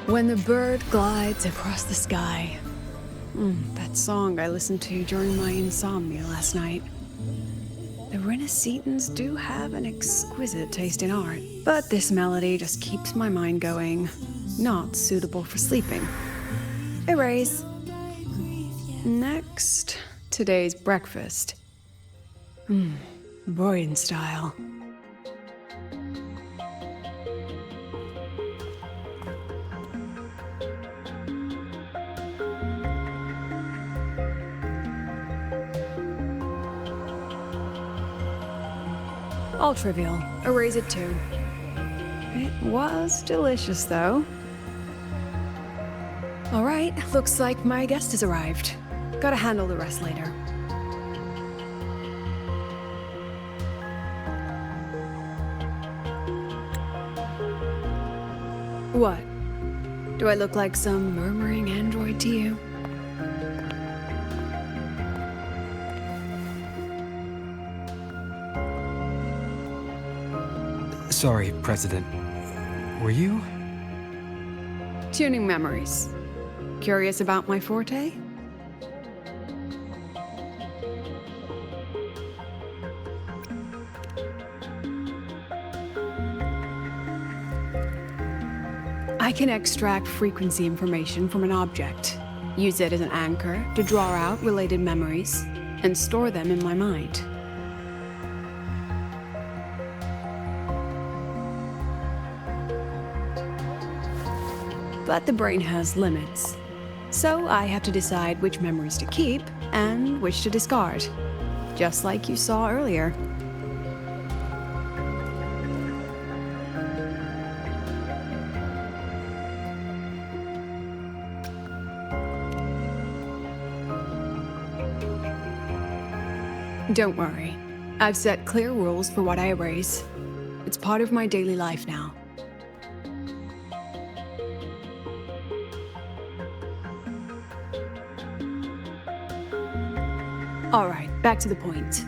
When the bird glides across the sky. That song I listened to during my insomnia last night. The Renaissance do have an exquisite taste in art, but this melody just keeps my mind going. Not suitable for sleeping. Erase. Next, today's breakfast. Boyan style. All trivial. Erase it too. It was delicious, though. All right, looks like my guest has arrived. Gotta handle the rest later. What? Do I look like some murmuring android to you? Sorry, President. Were you? Tuning memories. Curious about my forte? I can extract frequency information from an object, use it as an anchor to draw out related memories, and store them in my mind. But the brain has limits, so I have to decide which memories to keep and which to discard, just like you saw earlier. Don't worry, I've set clear rules for what I erase. It's part of my daily life now. Alright, back to the point.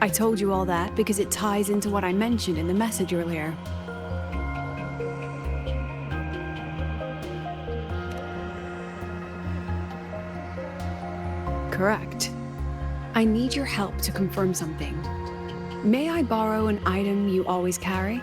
I told you all that because it ties into what I mentioned in the message earlier. Correct. I need your help to confirm something. May I borrow an item you always carry?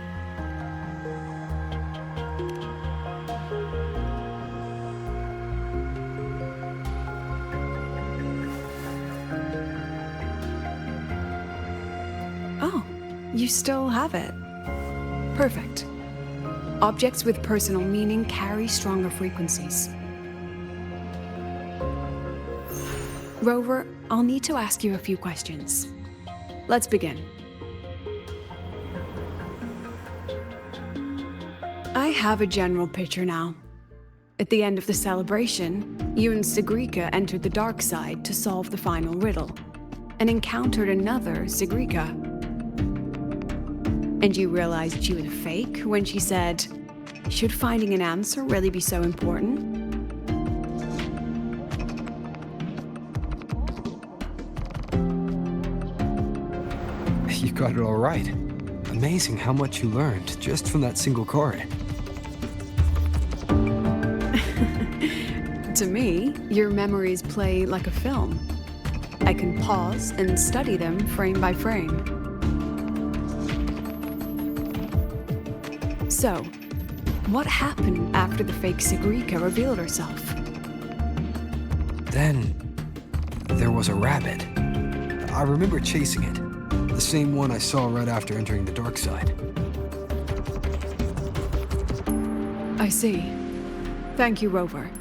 Oh, you still have it. Perfect. Objects with personal meaning carry stronger frequencies. Rover, I'll need to ask you a few questions. Let's begin. I have a general picture now. At the end of the celebration, you and Sigrika entered the dark side to solve the final riddle, and encountered another Sigrika. And you realized she was a fake when she said, "Should finding an answer really be so important?" You got it all right. Amazing how much you learned just from that single card. To me, your memories play like a film. I can pause and study them frame by frame. So, what happened after the fake Sigrika revealed herself? Then, there was a rabbit. I remember chasing it. The same one I saw right after entering the dark side. I see. Thank you, Rover.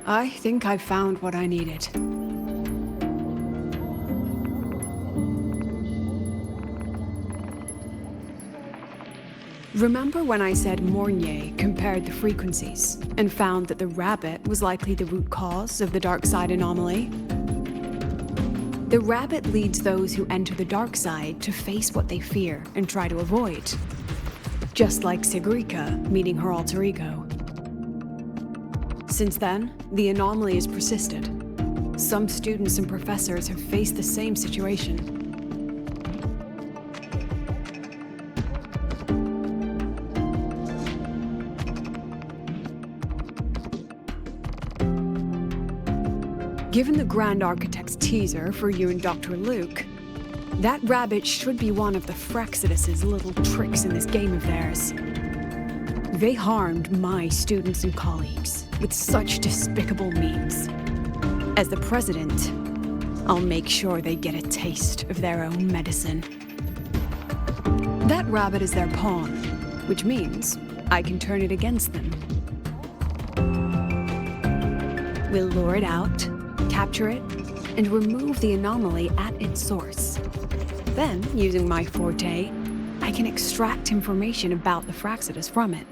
I think I've found what I needed. Remember when I said Mornier compared the frequencies and found that the rabbit was likely the root cause of the dark side anomaly? The rabbit leads those who enter the dark side to face what they fear and try to avoid. Just like Sigrika meeting her alter ego. Since then, the anomaly has persisted. Some students and professors have faced the same situation. Given the Grand Architect's teaser for you and Dr. Luke, that rabbit should be one of the Fraxidus' little tricks in this game of theirs. They harmed my students and colleagues with such despicable means. As the president, I'll make sure they get a taste of their own medicine. That rabbit is their pawn, which means I can turn it against them. We'll lure it out, capture it, and remove the anomaly at its source. Then, using my forte, I can extract information about the Fraxidus from it.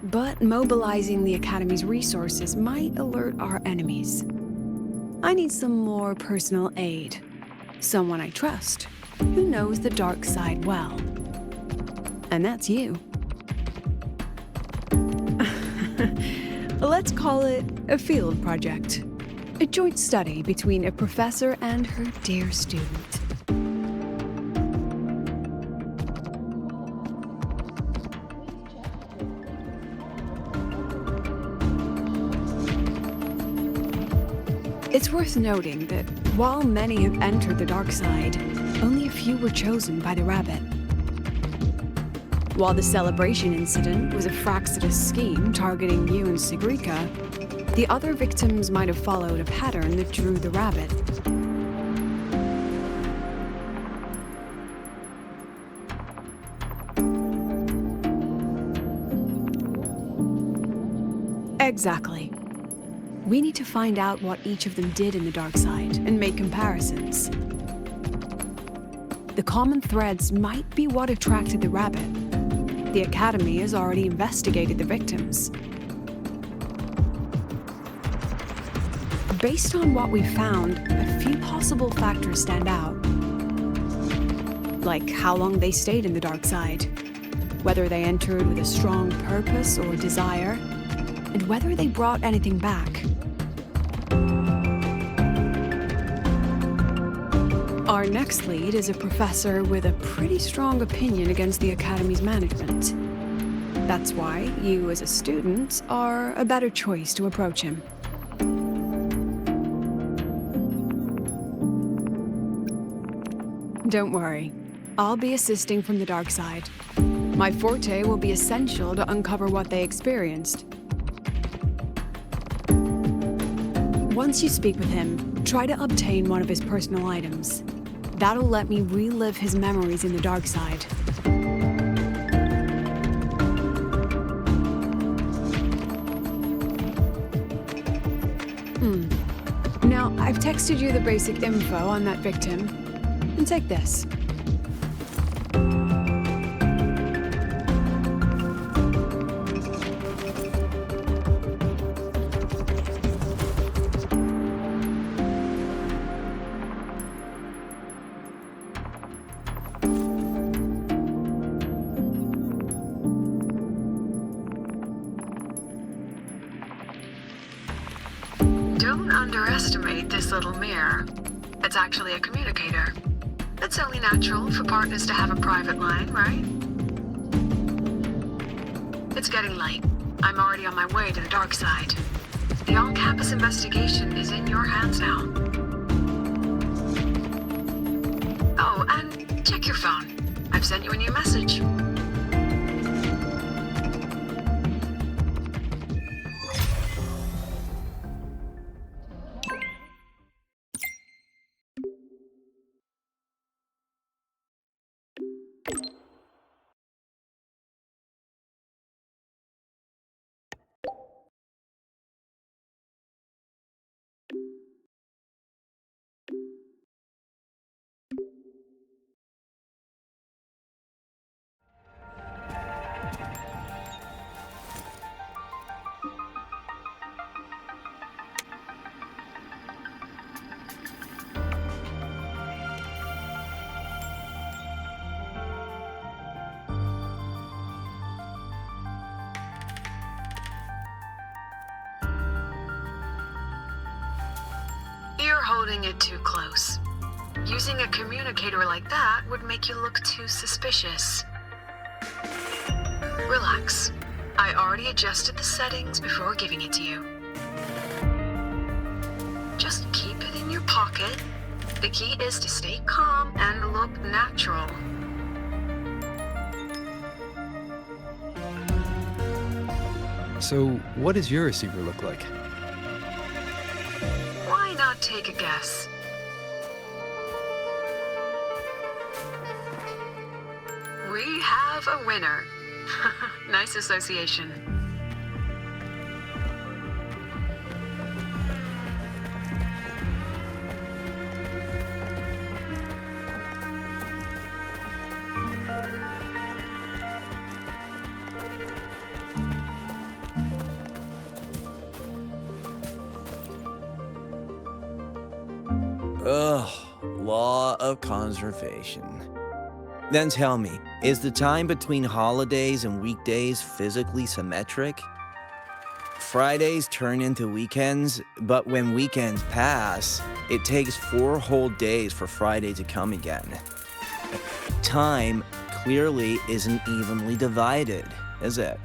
But mobilizing the Academy's resources might alert our enemies. I need some more personal aid. Someone I trust, who knows the dark side well. And that's you. Let's call it a field project. A joint study between a professor and her dear student. It's worth noting that while many have entered the dark side, only a few were chosen by the rabbit. While the celebration incident was a Fraxidus scheme targeting you and Sigrika, the other victims might have followed a pattern that drew the rabbit. Exactly. We need to find out what each of them did in the dark side and make comparisons. The common threads might be what attracted the rabbit. The Academy has already investigated the victims. Based on what we found, a few possible factors stand out. Like how long they stayed in the dark side, whether they entered with a strong purpose or desire, and whether they brought anything back. Our next lead is a professor with a pretty strong opinion against the Academy's management. That's why you, as a student, are a better choice to approach him. Don't worry, I'll be assisting from the dark side. My forte will be essential to uncover what they experienced. Once you speak with him, try to obtain one of his personal items. That'll let me relive his memories in the dark side. Now, I've texted you the basic info on that victim. And take this. Don't underestimate this little mirror. It's actually a communicator. It's only natural for partners to have a private line, right? It's getting late. I'm already on my way to the dark side. The on-campus investigation is in your hands now. Oh, and check your phone. I've sent you a new message. You're holding it too close. Using a communicator like that would make you look too suspicious. Relax. I already adjusted the settings before giving it to you. Just keep it in your pocket. The key is to stay calm and look natural. So, what does your receiver look like? Why not take a guess? We have a winner. Nice association. Ugh, law of conservation. Then tell me, is the time between holidays and weekdays physically symmetric? Fridays turn into weekends, but when weekends pass, it takes 4 whole days for Friday to come again. Time clearly isn't evenly divided, is it?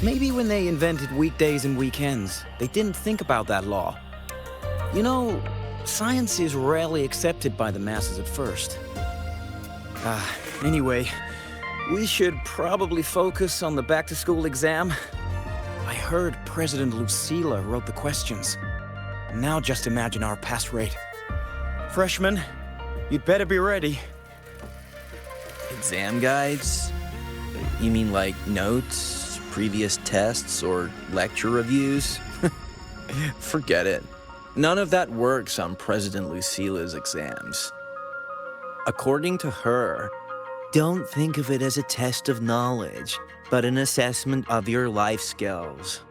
Maybe when they invented weekdays and weekends, they didn't think about that law. You know, science is rarely accepted by the masses at first. Anyway, we should probably focus on the back-to-school exam. I heard President Lucilla wrote the questions. Now just imagine our pass rate. Freshmen, you'd better be ready. Exam guides? You mean like notes, previous tests, or lecture reviews? Forget it. None of that works on President Lucilla's exams. According to her, don't think of it as a test of knowledge, but an assessment of your life skills.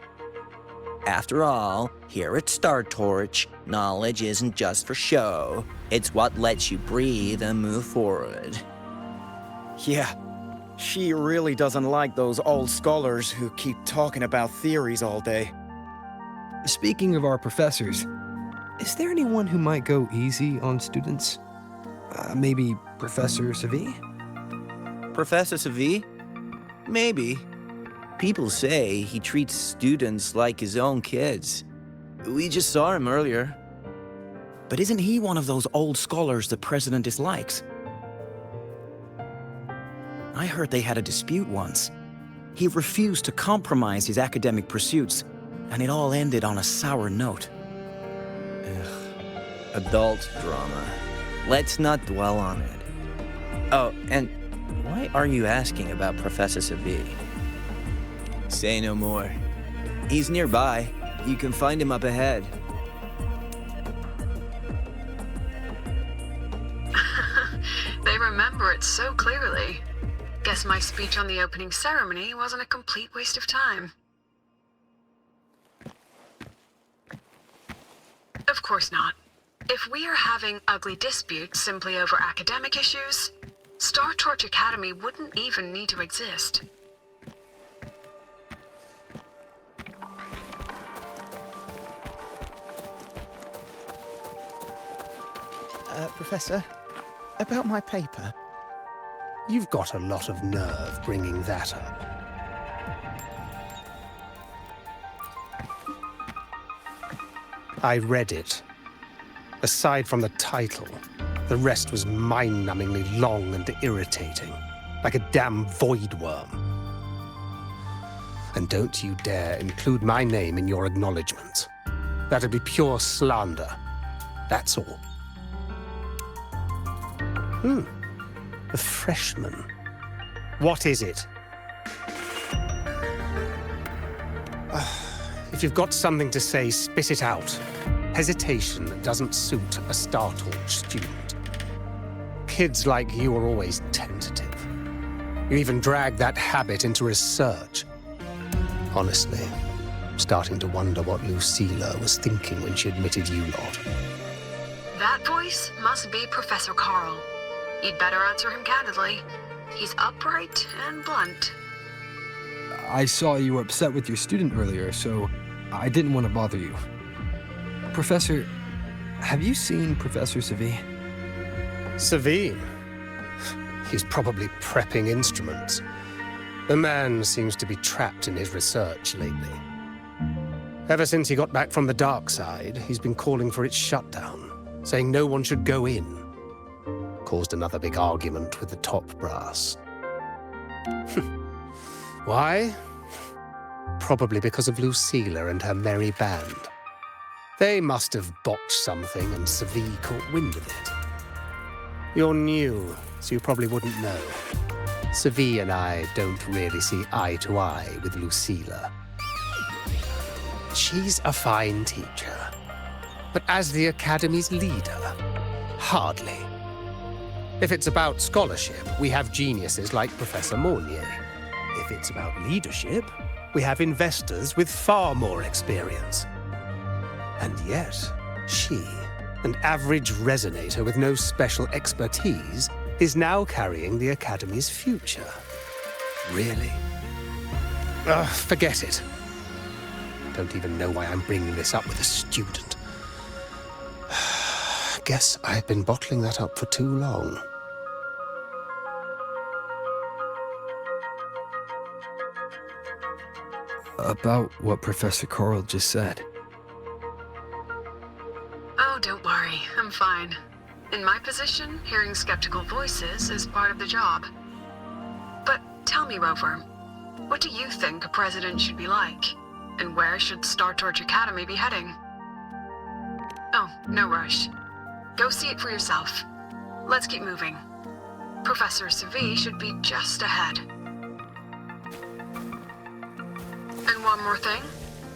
After all, here at Star Torch, knowledge isn't just for show. It's what lets you breathe and move forward. Yeah, she really doesn't like those old scholars who keep talking about theories all day. Speaking of our professors, is there anyone who might go easy on students? Maybe Professor Sevi? Professor Sevi? Maybe. People say he treats students like his own kids. We just saw him earlier. But isn't he one of those old scholars the president dislikes? I heard they had a dispute once. He refused to compromise his academic pursuits, and it all ended on a sour note. Adult drama. Let's not dwell on it. Oh, and why are you asking about Professor Sevi? Say no more. He's nearby. You can find him up ahead. They remember it so clearly. Guess my speech on the opening ceremony wasn't a complete waste of time. Of course not. If we are having ugly disputes simply over academic issues, Star Torch Academy wouldn't even need to exist. Professor, about my paper. You've got a lot of nerve bringing that up. I read it. Aside from the title, the rest was mind-numbingly long and irritating, like a damn void worm. And don't you dare include my name in your acknowledgement. That'd be pure slander. That's all. A freshman. What is it? If you've got something to say, spit it out. Hesitation doesn't suit a Star Torch student. Kids like you are always tentative. You even drag that habit into research. Honestly, I'm starting to wonder what Lucilla was thinking when she admitted you lot. That voice must be Professor Carl. You'd better answer him candidly. He's upright and blunt. I saw you were upset with your student earlier, so I didn't want to bother you. Professor, have you seen Professor Sevi? Sevi? He's probably prepping instruments. The man seems to be trapped in his research lately. Ever since he got back from the dark side, he's been calling for its shutdown, saying no one should go in. Caused another big argument with the top brass. Why? Probably because of Lucilla and her merry band. They must have botched something and Sevi caught wind of it. You're new, so you probably wouldn't know. Sevi and I don't really see eye to eye with Lucilla. She's a fine teacher, but as the Academy's leader, hardly. If it's about scholarship, we have geniuses like Professor Mornier. If it's about leadership, we have investors with far more experience. And yet, she, an average resonator with no special expertise, is now carrying the Academy's future. Really? Forget it. Don't even know why I'm bringing this up with a student. Guess I've been bottling that up for too long. About what Professor Coral just said. Oh, don't worry. I'm fine. In my position, hearing skeptical voices is part of the job. But tell me, Rover, what do you think a president should be like? And where should Star Torch Academy be heading? Oh, no rush. Go see it for yourself. Let's keep moving. Professor Sevi should be just ahead. And one more thing.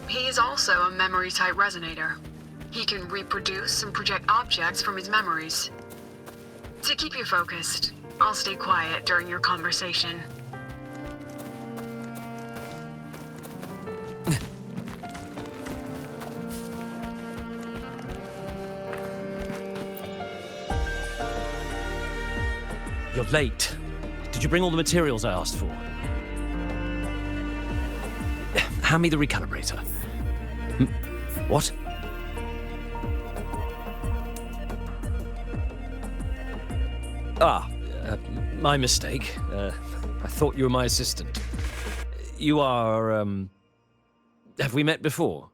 He is also a memory-type resonator. He can reproduce and project objects from his memories. To keep you focused, I'll stay quiet during your conversation. You're late. Did you bring all the materials I asked for? Hand me the recalibrator. What? My mistake. I thought you were my assistant. You are, have we met before?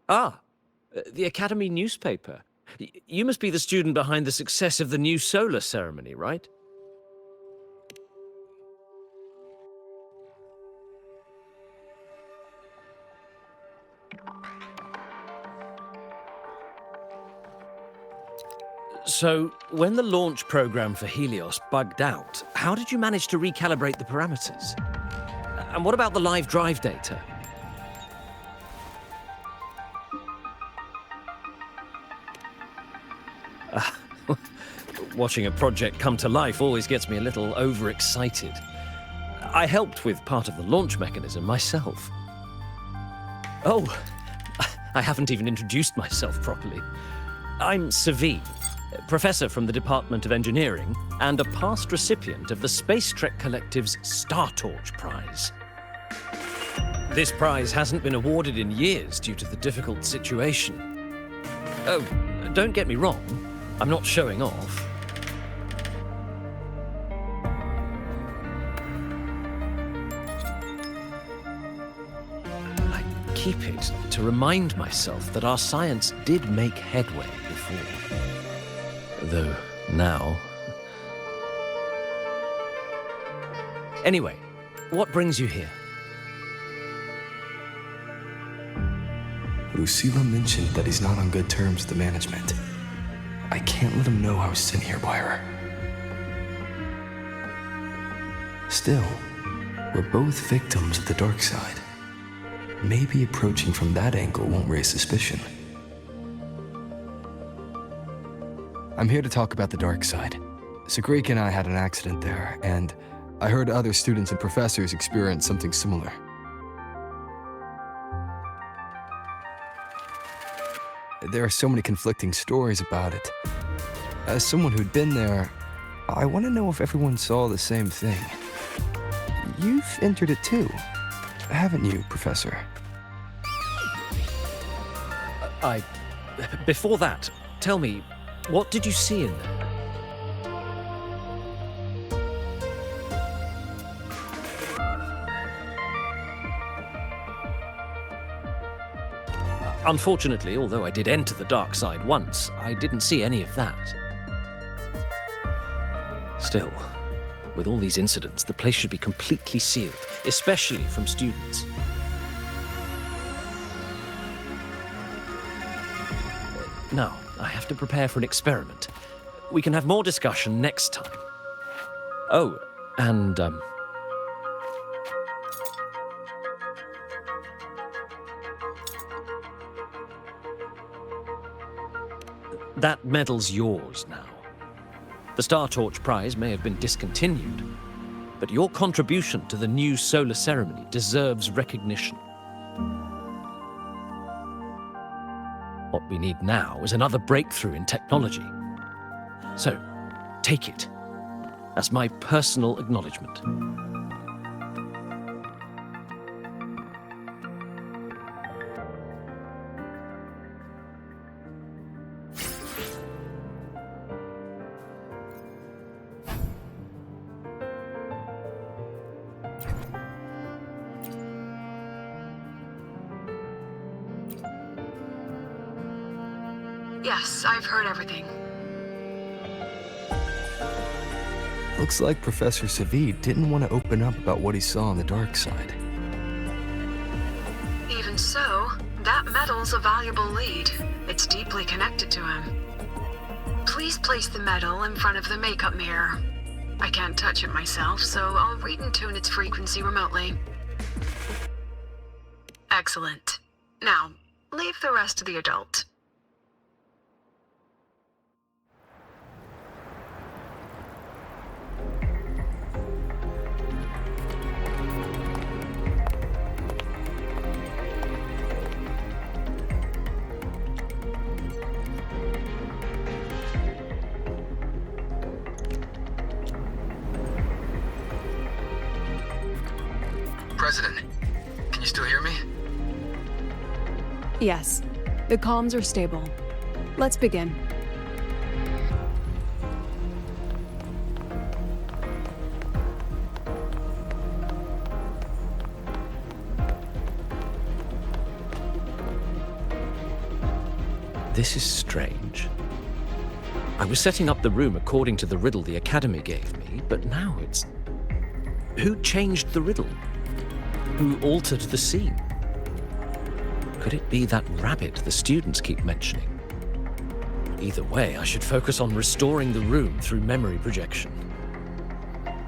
The Academy newspaper. You must be the student behind the success of the new solar ceremony, right? So, when the launch program for Helios bugged out, how did you manage to recalibrate the parameters? And what about the live drive data? Watching a project come to life always gets me a little overexcited. I helped with part of the launch mechanism myself. Oh, I haven't even introduced myself properly. I'm Sevi, professor from the Department of Engineering and a past recipient of the Space Trek Collective's Star Torch Prize. This prize hasn't been awarded in years due to the difficult situation. Oh, don't get me wrong, I'm not showing off. I keep it to remind myself that our science did make headway before. Though now... Anyway, what brings you here? Lucilla mentioned that he's not on good terms with the management. I can't let him know I was sent here by her. Still, we're both victims of the dark side. Maybe approaching from that angle won't raise suspicion. I'm here to talk about the dark side. Sigreek and I had an accident there, and I heard other students and professors experience something similar. There are so many conflicting stories about it. As someone who'd been there, I want to know if everyone saw the same thing. You've entered it too, haven't you, Professor? Before that, tell me, what did you see in there? Unfortunately, although I did enter the dark side once, I didn't see any of that. Still, with all these incidents, the place should be completely sealed, especially from students. Now, I have to prepare for an experiment. We can have more discussion next time. Oh, and, that medal's yours now. The Star Torch Prize may have been discontinued, but your contribution to the new solar ceremony deserves recognition. What we need now is another breakthrough in technology. So, take it as my personal acknowledgement. Yes, I've heard everything. Looks like Professor Sevi didn't want to open up about what he saw on the dark side. Even so, that medal's a valuable lead. It's deeply connected to him. Please place the medal in front of the makeup mirror. I can't touch it myself, so I'll read and tune its frequency remotely. Excellent. Now, leave the rest to the adult. President, can you still hear me? Yes, the comms are stable. Let's begin. This is strange. I was setting up the room according to the riddle the Academy gave me, but now it's... Who changed the riddle? Who altered the scene? Could it be that rabbit the students keep mentioning? Either way, I should focus on restoring the room through memory projection.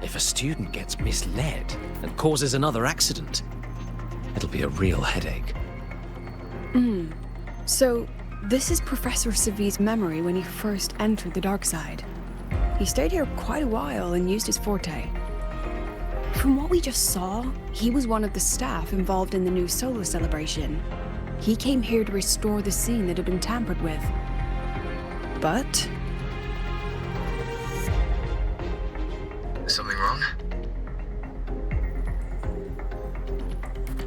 If a student gets misled and causes another accident, it'll be a real headache. So, this is Professor Sevi's memory when he first entered the dark side. He stayed here quite a while and used his forte. From what we just saw, he was one of the staff involved in the new solar celebration. He came here to restore the scene that had been tampered with. But... Something wrong?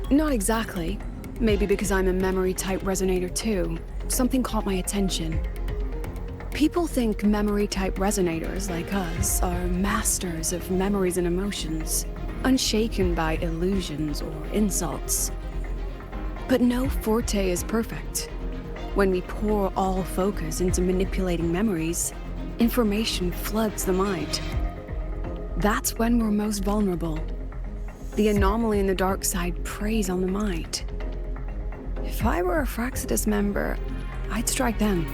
not exactly. Maybe because I'm a memory-type resonator too. Something caught my attention. People think memory-type resonators like us are masters of memories and emotions, unshaken by illusions or insults. But no forte is perfect. When we pour all focus into manipulating memories, information floods the mind. That's when we're most vulnerable. The anomaly in the dark side preys on the mind. If I were a Fraxidus member, I'd strike them.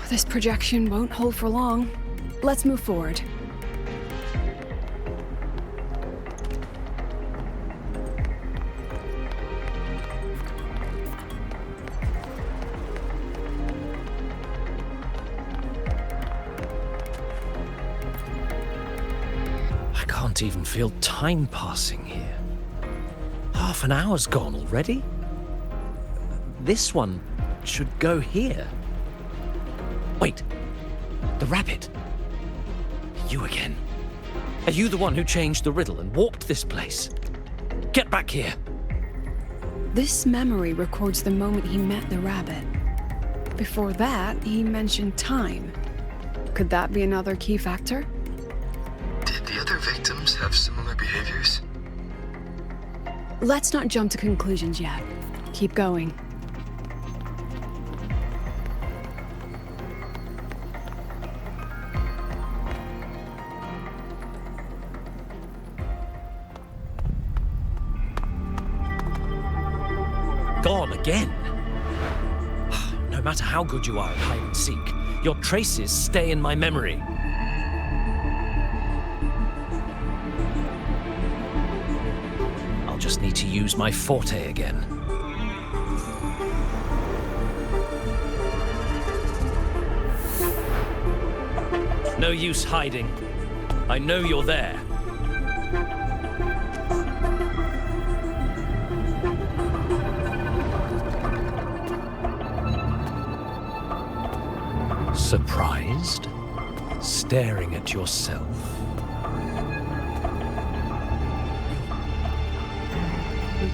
This projection won't hold for long. Let's move forward. I can't even feel time passing here. Half an hour's gone already? This one should go here. Wait, the rabbit. You again. Are you the one who changed the riddle and warped this place? Get back here. This memory records the moment he met the rabbit. Before that, he mentioned time. Could that be another key factor? Did the other victims have similar behaviors? Let's not jump to conclusions yet. Keep going. Gone again? No matter how good you are at hide and seek, your traces stay in my memory. I'll just need to use my forte again. No use hiding. I know you're there. Surprised? Staring at yourself?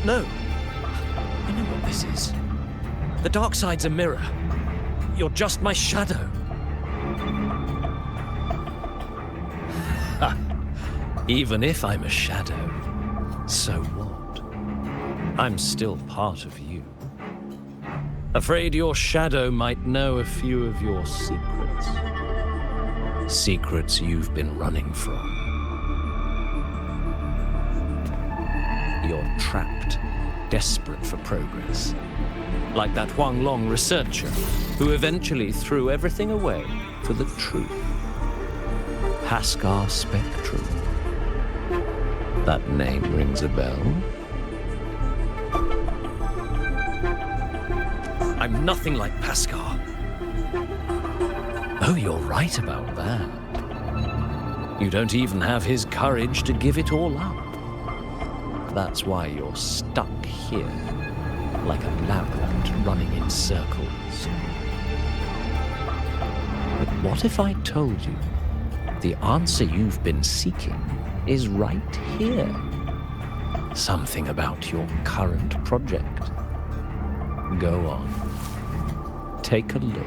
No. I know what this is. The dark side's a mirror. You're just my shadow. Ha. Even if I'm a shadow, so what? I'm still part of you. Afraid your shadow might know a few of your secrets. Secrets you've been running from. You're trapped, desperate for progress. Like that Huang Long researcher who eventually threw everything away for the truth. Haskar Spectrum. That name rings a bell. I'm nothing like Paskar. Oh, you're right about that. You don't even have his courage to give it all up. That's why you're stuck here, like a labyrinth running in circles. But what if I told you the answer you've been seeking is right here? Something about your current project. Go on. Take a look.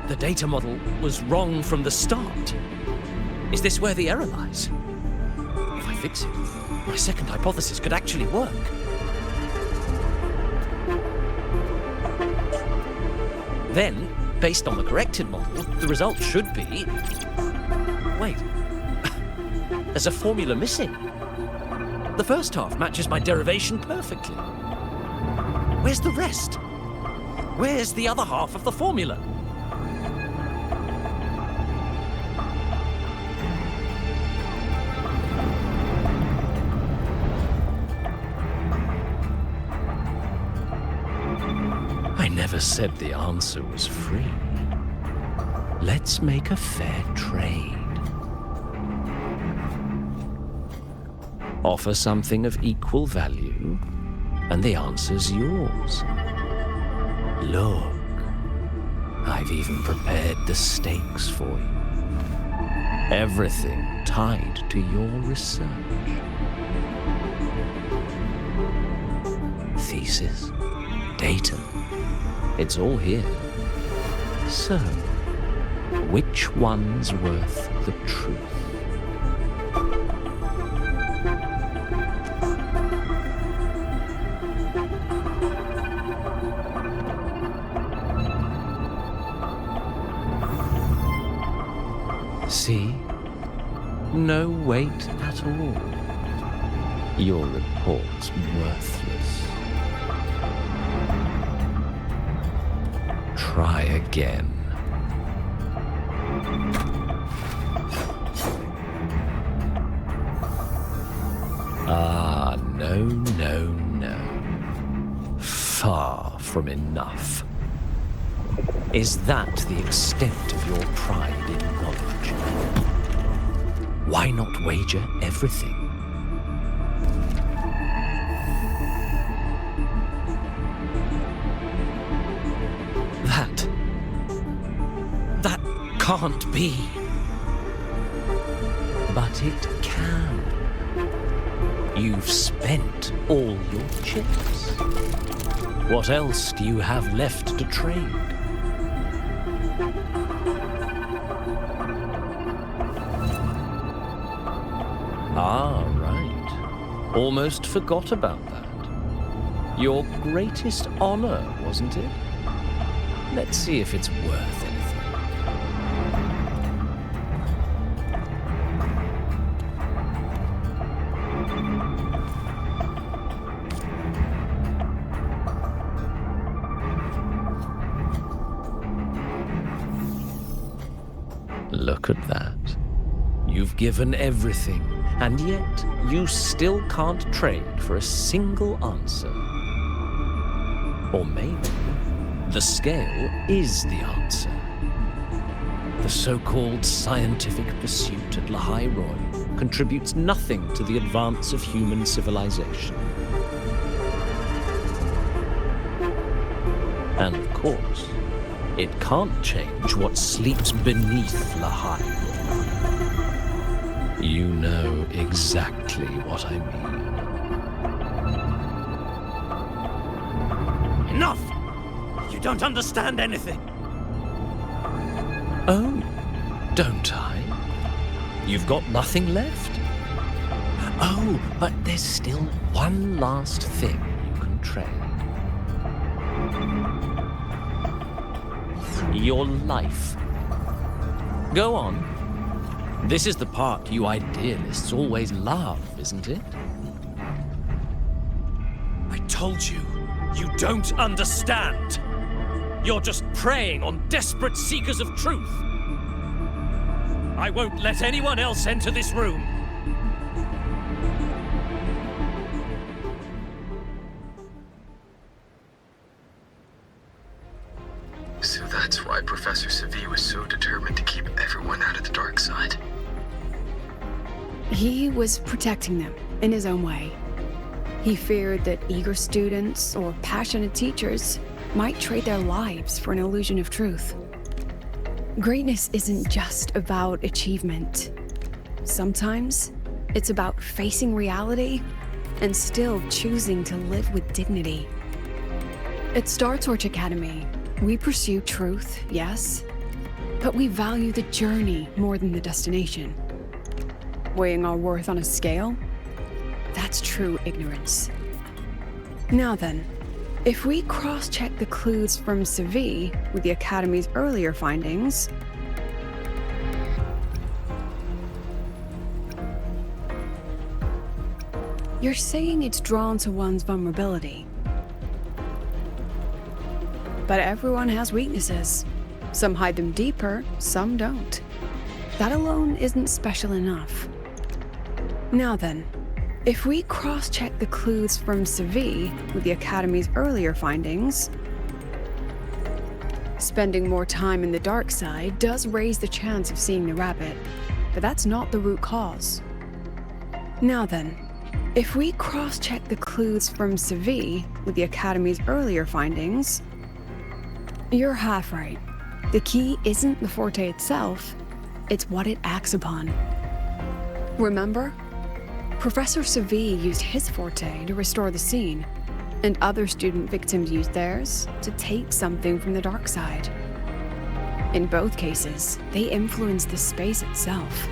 The data model was wrong from the start. Is this where the error lies? If I fix it, my second hypothesis could actually work. Then, based on the corrected model, the result should be... Wait. There's a formula missing. The first half matches my derivation perfectly. Where's the rest? Where's the other half of the formula? I never said the answer was free. Let's make a fair trade. Offer something of equal value, and the answer's yours. Look, I've even prepared the stakes for you. Everything tied to your research. Thesis, data, it's all here. So, which one's worth the truth? See? No weight at all. Your report's worthless. Try again. Ah, no, no, no. Far from enough. Is that the extent of your pride in knowledge? Why not wager everything? That can't be. But it can. You've spent all your chips. What else do you have left to trade? Ah, right. Almost forgot about that. Your greatest honor, wasn't it? Let's see if it's worth anything. Look at that. You've given everything, and yet you still can't trade for a single answer. Or maybe the scale is the answer. The so-called scientific pursuit at Lahai Roy contributes nothing to the advance of human civilization. And of course, it can't change what sleeps beneath Lahai Roy. You know exactly what I mean. Enough! You don't understand anything. Oh, don't I? You've got nothing left? Oh, but there's still one last thing you can trade. Your life. Go on. This is the part you idealists always love, isn't it? I told you, you don't understand. You're just preying on desperate seekers of truth. I won't let anyone else enter this room. So that's why Professor Sevi was so determined to keep everyone out of the dark side. He was protecting them in his own way. He feared that eager students or passionate teachers might trade their lives for an illusion of truth. Greatness isn't just about achievement. Sometimes it's about facing reality and still choosing to live with dignity. At Star Torch Academy, we pursue truth, yes, but we value the journey more than the destination. Weighing our worth on a scale? That's true ignorance. Now then, if we cross-check the clues from Sevi with the Academy's earlier findings, you're saying it's drawn to one's vulnerability. But everyone has weaknesses. Some hide them deeper, some don't. That alone isn't special enough. Now then, if we cross-check the clues from Sevi with the Academy's earlier findings, spending more time in the dark side does raise the chance of seeing the rabbit, but that's not the root cause. Now then, if we cross-check the clues from Sevi with the Academy's earlier findings, you're half right. The key isn't the forte itself, it's what it acts upon. Remember? Professor Sevi used his forte to restore the scene, and other student victims used theirs to take something from the dark side. In both cases, they influenced the space itself.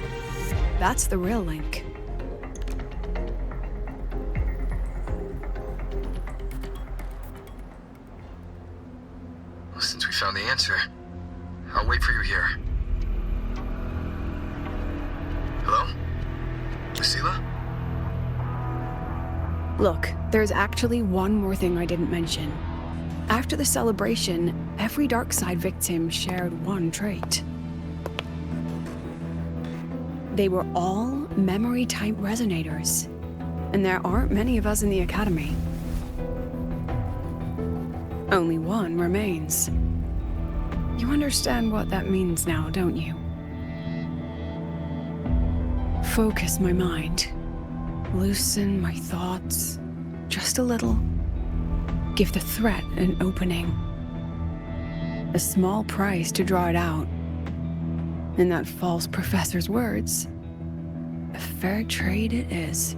That's the real link. Well, since we found the answer, I'll wait for you here. Hello? Lucilla? Look, there's actually one more thing I didn't mention. After the celebration, every dark side victim shared one trait. They were all memory-type resonators, and there aren't many of us in the Academy. Only one remains. You understand what that means now, don't you? Focus my mind. Loosen my thoughts, just a little. Give the threat an opening. A small price to draw it out. In that false professor's words, a fair trade it is.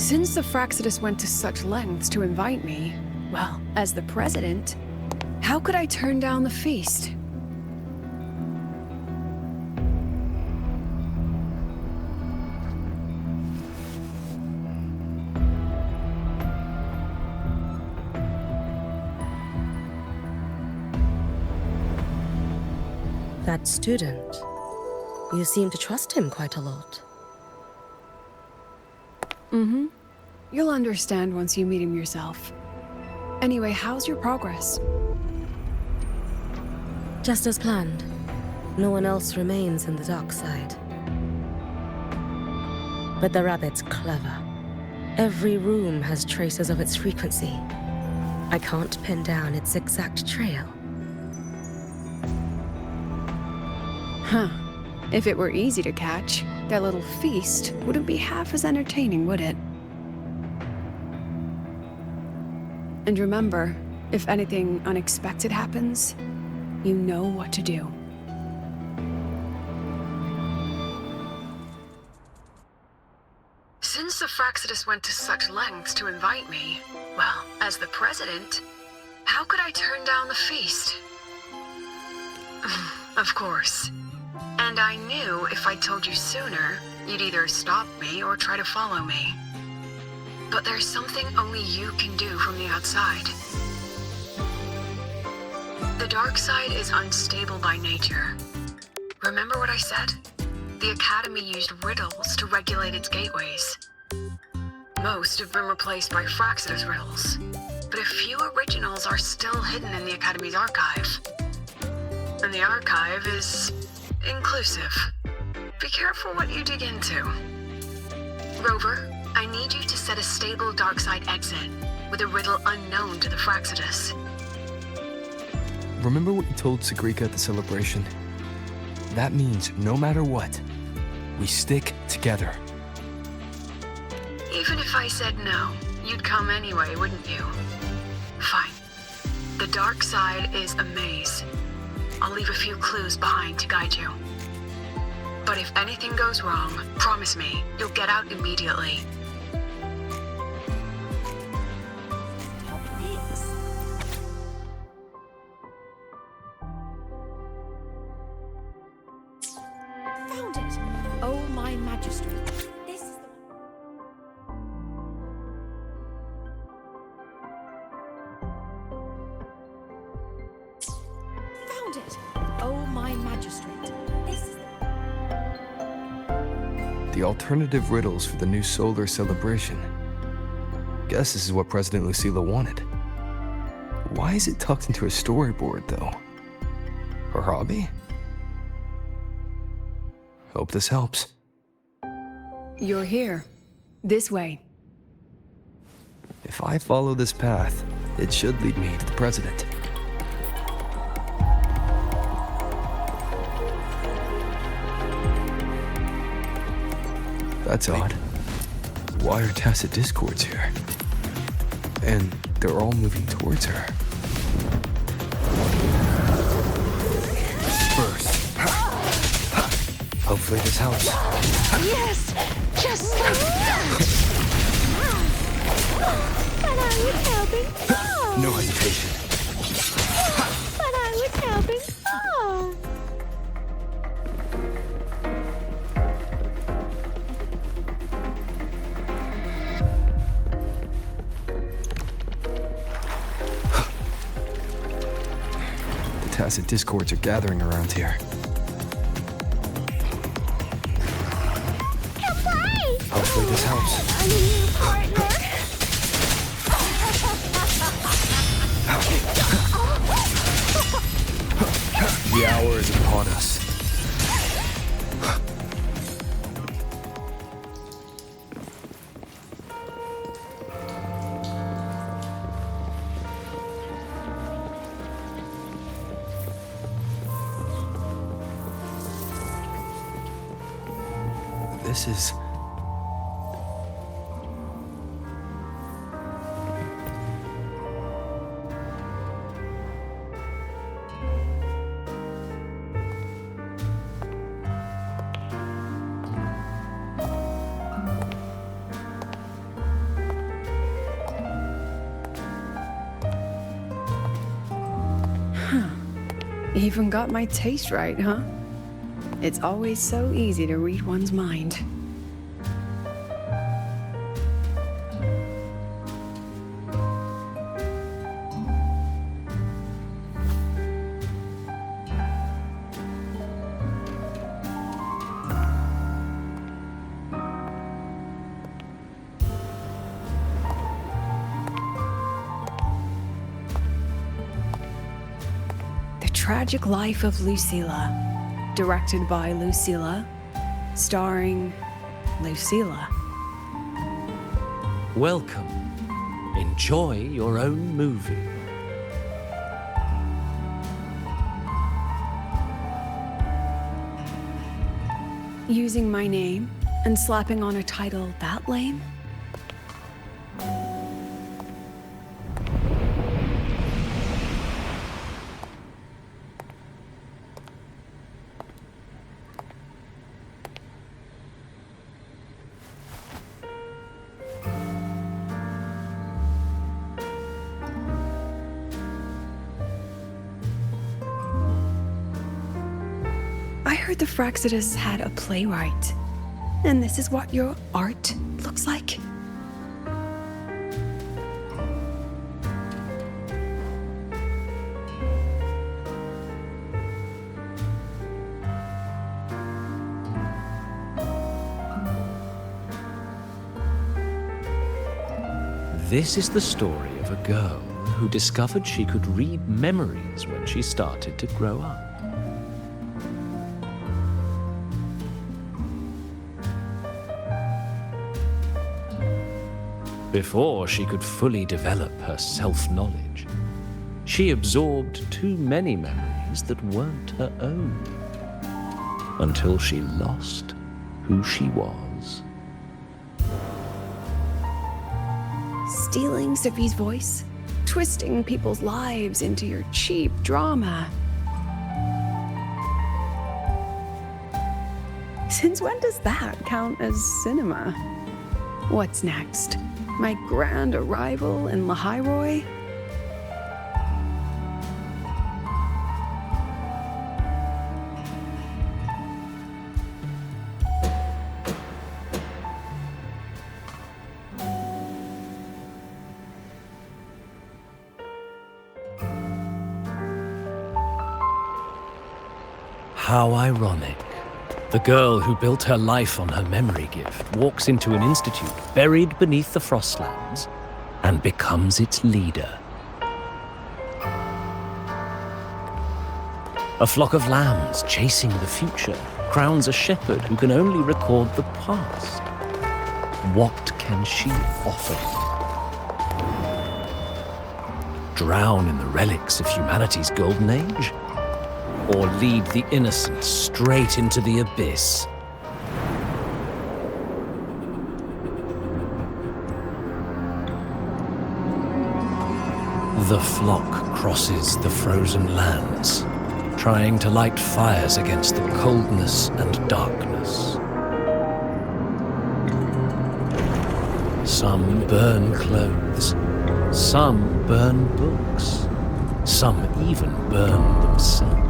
Since the Fraxidus went to such lengths to invite me, well, as the president, how could I turn down the feast? That student. You seem to trust him quite a lot. Mm-hmm. You'll understand once you meet him yourself. Anyway, how's your progress? Just as planned. No one else remains in the dark side. But the rabbit's clever. Every room has traces of its frequency. I can't pin down its exact trail. Huh. If it were easy to catch, that little feast wouldn't be half as entertaining, would it? And remember, if anything unexpected happens, you know what to do. Since the Fraxidus went to such lengths to invite me, well, as the president, how could I turn down the feast? Of course. And I knew if I told you sooner, you'd either stop me or try to follow me. But there's something only you can do from the outside. The dark side is unstable by nature. Remember what I said? The Academy used riddles to regulate its gateways. Most have been replaced by Fraxidus riddles, but a few originals are still hidden in the Academy's archive. And the archive is inclusive. Be careful what you dig into. Rover, I need you to set a stable dark side exit with a riddle unknown to the Fraxidus. Remember what you told Sagrika at the celebration? That means no matter what, we stick together. Even if I said no, you'd come anyway, wouldn't you? Fine. The dark side is a maze. I'll leave a few clues behind to guide you. But if anything goes wrong, promise me, you'll get out immediately. Found it! Oh, my magistrate. This is the... Found it! Oh, my magistrate. This is The alternative riddles for the new solar celebration. Guess this is what President Lucilla wanted. Why is it tucked into a storyboard, though? Her hobby? Hope this helps. You're here. This way. If I follow this path, it should lead me to the president. That's odd. Why are tacit discords here? And they're all moving towards her. First. Hopefully this helps. Yes! Just like that! But I was helping fall! No hesitation. But I was helping fall! The tacit discords are gathering around here. Hopefully this helps. I need a partner! The hour is upon us. This is... Even got my taste right, huh? It's always so easy to read one's mind. Tragic Life of Lucilla, directed by Lucilla, starring Lucilla. Welcome. Enjoy your own movie. Using my name and slapping on a title that lame? I heard the Fraxidus had a playwright, and this is what your art looks like? This is the story of a girl who discovered she could read memories when she started to grow up. Before she could fully develop her self-knowledge, she absorbed too many memories that weren't her own, until she lost who she was. Stealing Sevi's voice? Twisting people's lives into your cheap drama? Since when does that count as cinema? What's next? My grand arrival in Lahiroy? How ironic. The girl who built her life on her memory gift walks into an institute buried beneath the Frostlands and becomes its leader. A flock of lambs chasing the future crowns a shepherd who can only record the past. What can she offer? Drown in the relics of humanity's golden age? Or lead the innocent straight into the abyss? The flock crosses the frozen lands, trying to light fires against the coldness and darkness. Some burn clothes, some burn books, some even burn themselves.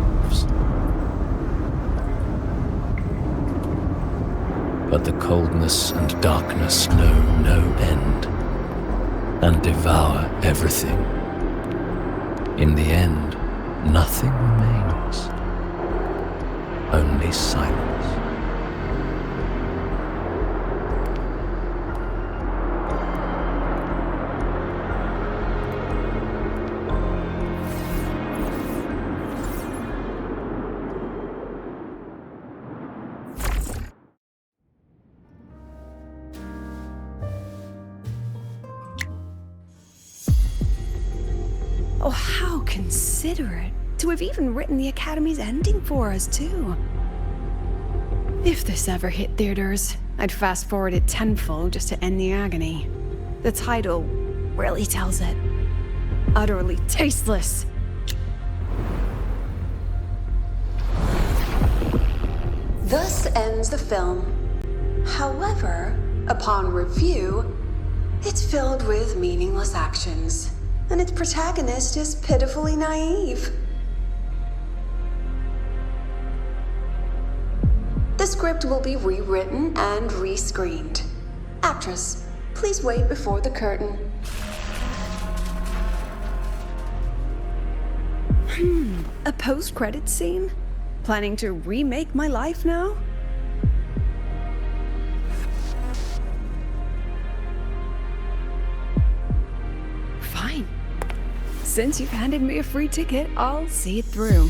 But the coldness and darkness know no end, and devour everything. In the end, nothing remains, only silence. Oh, how considerate to have even written the Academy's ending for us, too. If this ever hit theaters, I'd fast forward it tenfold just to end the agony. The title really tells it. Utterly tasteless. Thus ends the film. However, upon review, it's filled with meaningless actions, and its protagonist is pitifully naive. The script will be rewritten and rescreened. Actress, please wait before the curtain. A post-credit scene? Planning to remake my life now? Fine. Since you've handed me a free ticket, I'll see it through.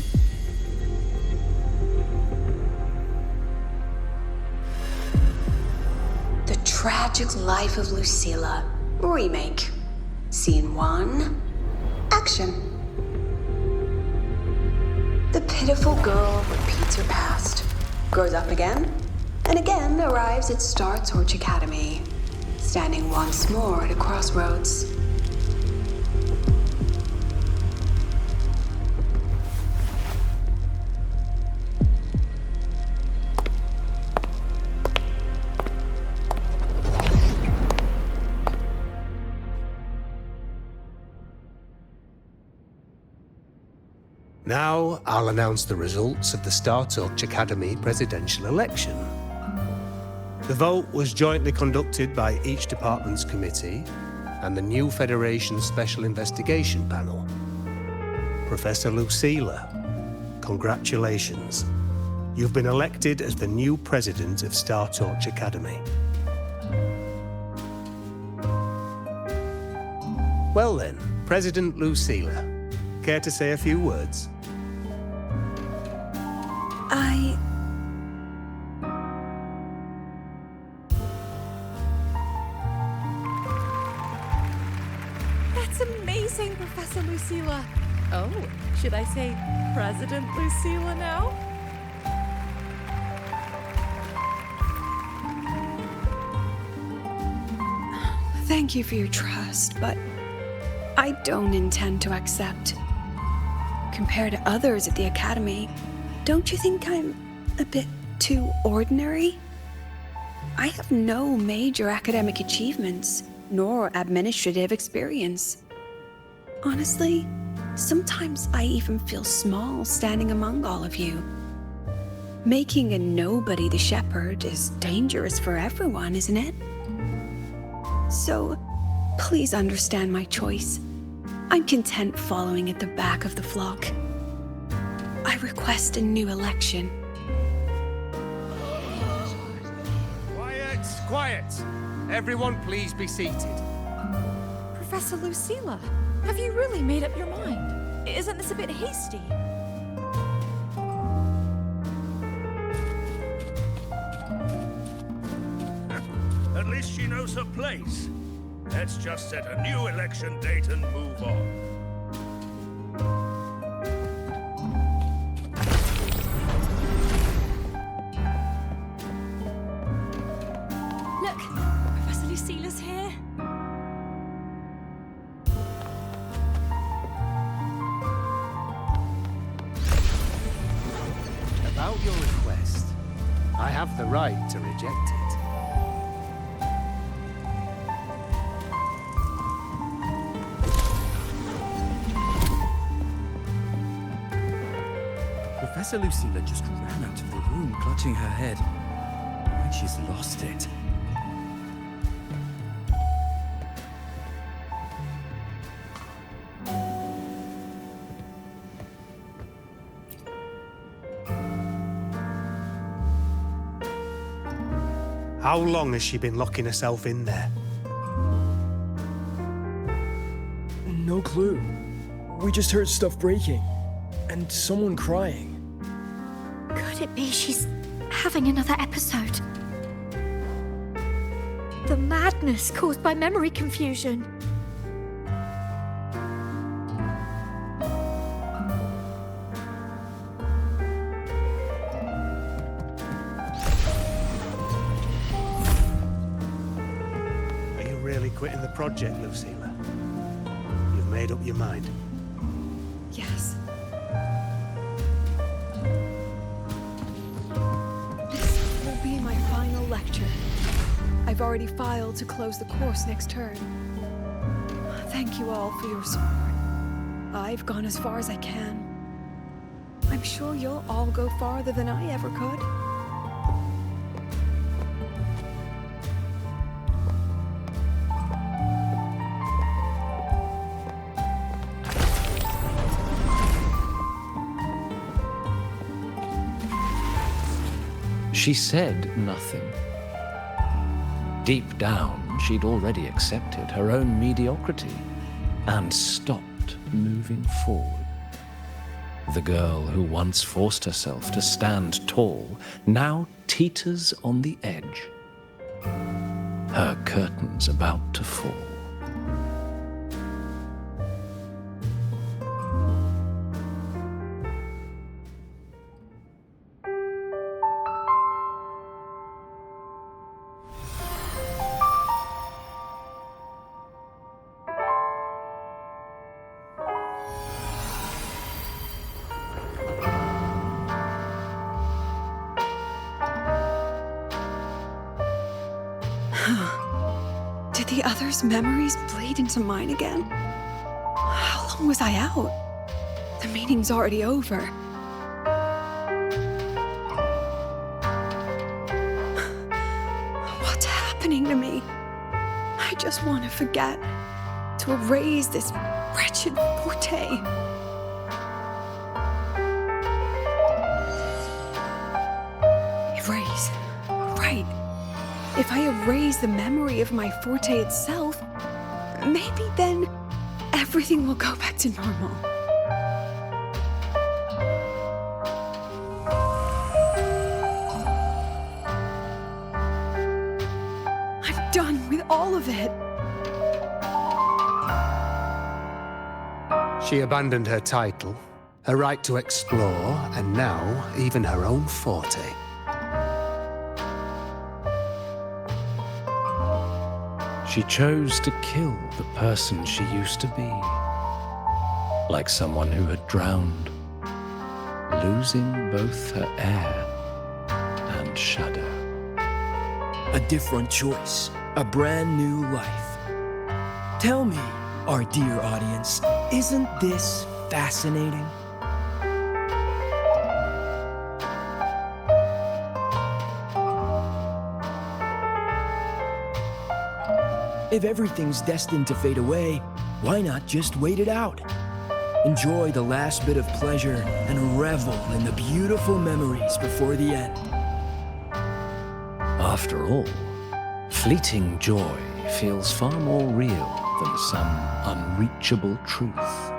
The Tragic Life of Lucilla. Remake. Scene 1. Action. The pitiful girl repeats her past, grows up again, and again arrives at Star Torch Academy, standing once more at a crossroads. Now, I'll announce the results of the Star Torch Academy presidential election. The vote was jointly conducted by each department's committee and the new Federation Special Investigation Panel. Professor Lucilla, congratulations. You've been elected as the new president of Star Torch Academy. Well then, President Lucilla, care to say a few words? That's amazing, Professor Lucilla. Oh, should I say President Lucilla now? Thank you for your trust, but I don't intend to accept. Compared to others at the Academy, don't you think I'm a bit too ordinary? I have no major academic achievements, nor administrative experience. Honestly, sometimes I even feel small standing among all of you. Making a nobody the shepherd is dangerous for everyone, isn't it? So, please understand my choice. I'm content following at the back of the flock. I request a new election. Quiet, quiet! Everyone please be seated. Professor Lucilla, have you really made up your mind? Isn't this a bit hasty? At least she knows her place. Let's just set a new election date and move on. Look, Professor Lucilla's here. About your request, I have the right to reject it. Professor Lucilla just ran out of the room, clutching her head. And she's lost it. How long has she been locking herself in there? No clue. We just heard stuff breaking. And someone crying. Could it be she's having another episode? The madness caused by memory confusion. Are you really quitting the project, Lucilla? You've made up your mind? Yes. This will be my final lecture. I've already filed to close the course next term. Thank you all for your support. I've gone as far as I can. I'm sure you'll all go farther than I ever could. She said nothing. Deep down, she'd already accepted her own mediocrity and stopped moving forward. The girl who once forced herself to stand tall now teeters on the edge. Her curtain's about to fall. Did the others' memories bleed into mine again? How long was I out? The meeting's already over. What's happening to me? I just want to forget, to erase this wretched forte. Erase. Right. If I erase the memory of my forte itself, maybe then everything will go back to normal. I'm done with all of it. She abandoned her title, her right to explore, and now even her own forte. She chose to kill the person she used to be, like someone who had drowned, losing both her air and shadow. A different choice, a brand new life. Tell me, our dear audience, isn't this fascinating? If everything's destined to fade away, why not just wait it out? Enjoy the last bit of pleasure and revel in the beautiful memories before the end. After all, fleeting joy feels far more real than some unreachable truth.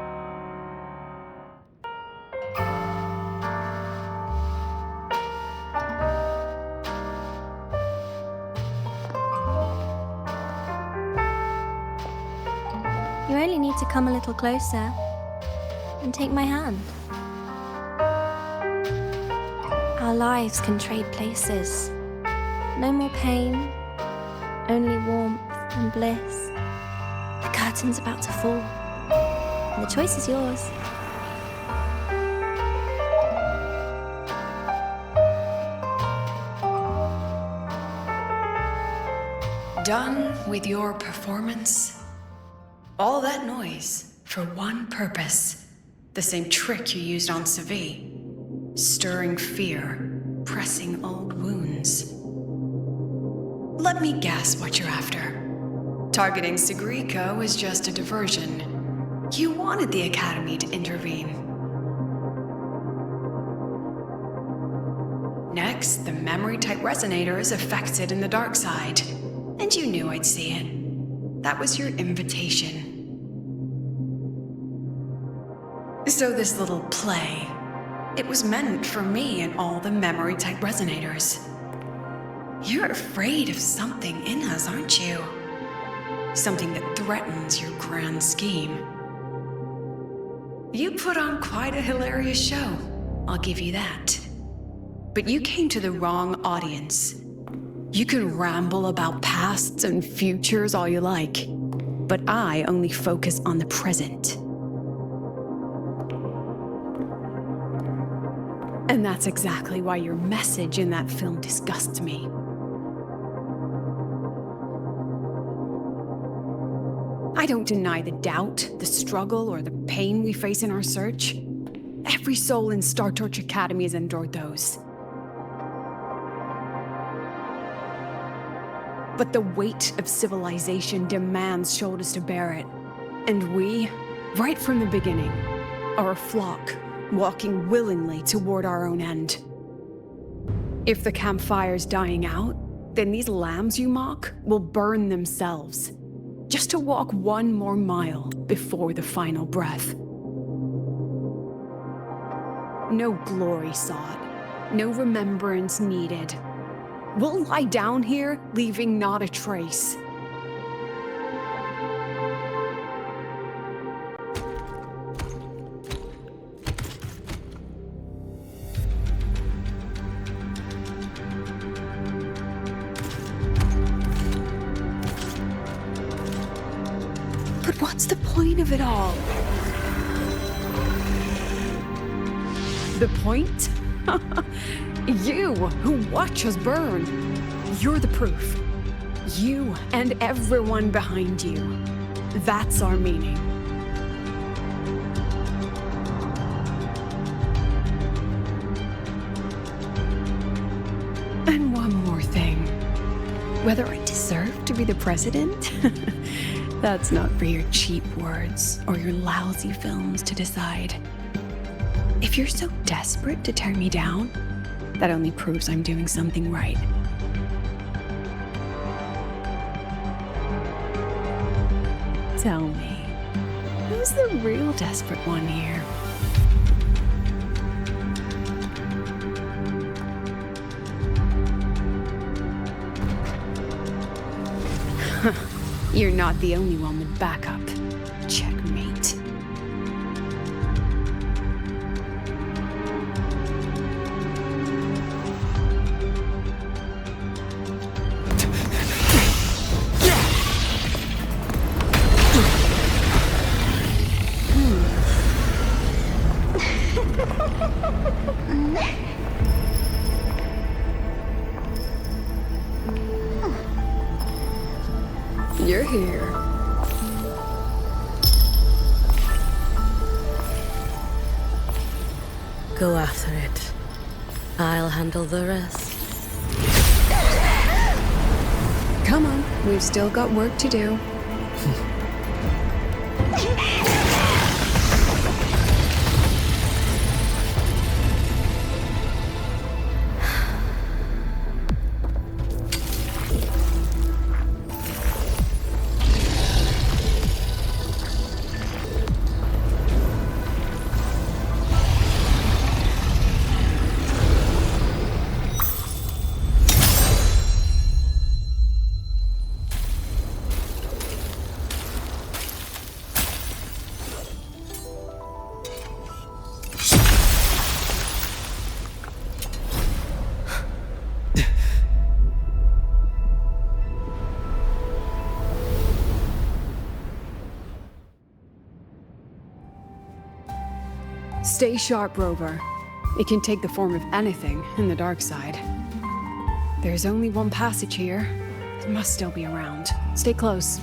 You only need to come a little closer and take my hand. Our lives can trade places. No more pain, only warmth and bliss. The curtain's about to fall, and the choice is yours. Done with your performance? All that noise for one purpose. The same trick you used on Sevi. Stirring fear, pressing old wounds. Let me guess what you're after. Targeting Sigriko was just a diversion. You wanted the Academy to intervene. Next, the memory-type resonator is affected in the dark side. And you knew I'd see it. That was your invitation. So this little play, it was meant for me and all the memory-type resonators. You're afraid of something in us, aren't you? Something that threatens your grand scheme. You put on quite a hilarious show, I'll give you that. But you came to the wrong audience. You can ramble about pasts and futures all you like, but I only focus on the present. And that's exactly why your message in that film disgusts me. I don't deny the doubt, the struggle, or the pain we face in our search. Every soul in Star Torch Academy has endured those. But the weight of civilization demands shoulders to bear it. And we, right from the beginning, are a flock, walking willingly toward our own end. If the campfire's dying out, then these lambs you mock will burn themselves, just to walk one more mile before the final breath. No glory sought, no remembrance needed. We'll lie down here, leaving not a trace. But what's the point of it all? The point? You, who watch us burn. You're the proof. You and everyone behind you. That's our meaning. And one more thing. Whether I deserve to be the president? That's not for your cheap words or your lousy films to decide. If you're so desperate to tear me down, that only proves I'm doing something right. Tell me, who's the real desperate one here? You're not the only one with backup. Checkmate. You're here. Go after it. I'll handle the rest. Come on, we've still got work to do. Stay sharp, Rover. It can take the form of anything in the dark side. There's only one passage here. It must still be around. Stay close.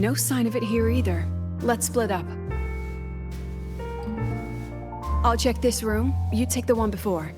No sign of it here either. Let's split up. I'll check this room. You take the one before.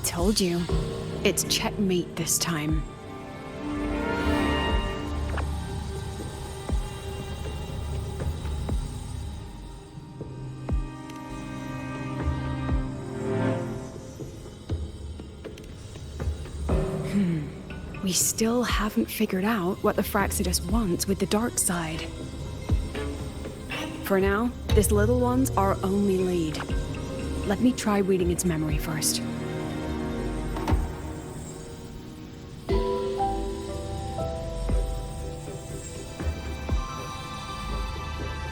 Told you. It's checkmate this time. We still haven't figured out what the Fraxidus wants with the dark side. For now, this little one's our only lead. Let me try reading its memory first.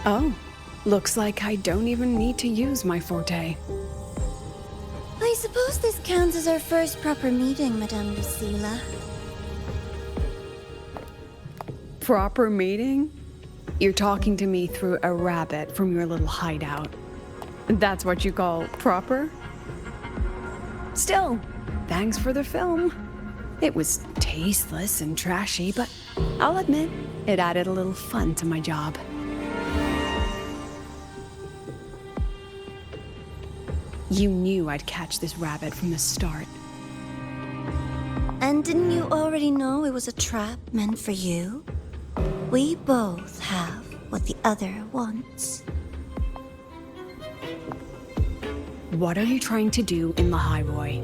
Oh, looks like I don't even need to use my forte. I suppose this counts as our first proper meeting, Madame Lucilla. Proper meeting? You're talking to me through a rabbit from your little hideout. That's what you call proper? Still, thanks for the film. It was tasteless and trashy, but I'll admit, it added a little fun to my job. You knew I'd catch this rabbit from the start. And didn't you already know it was a trap meant for you? We both have what the other wants. What are you trying to do in the Highroy?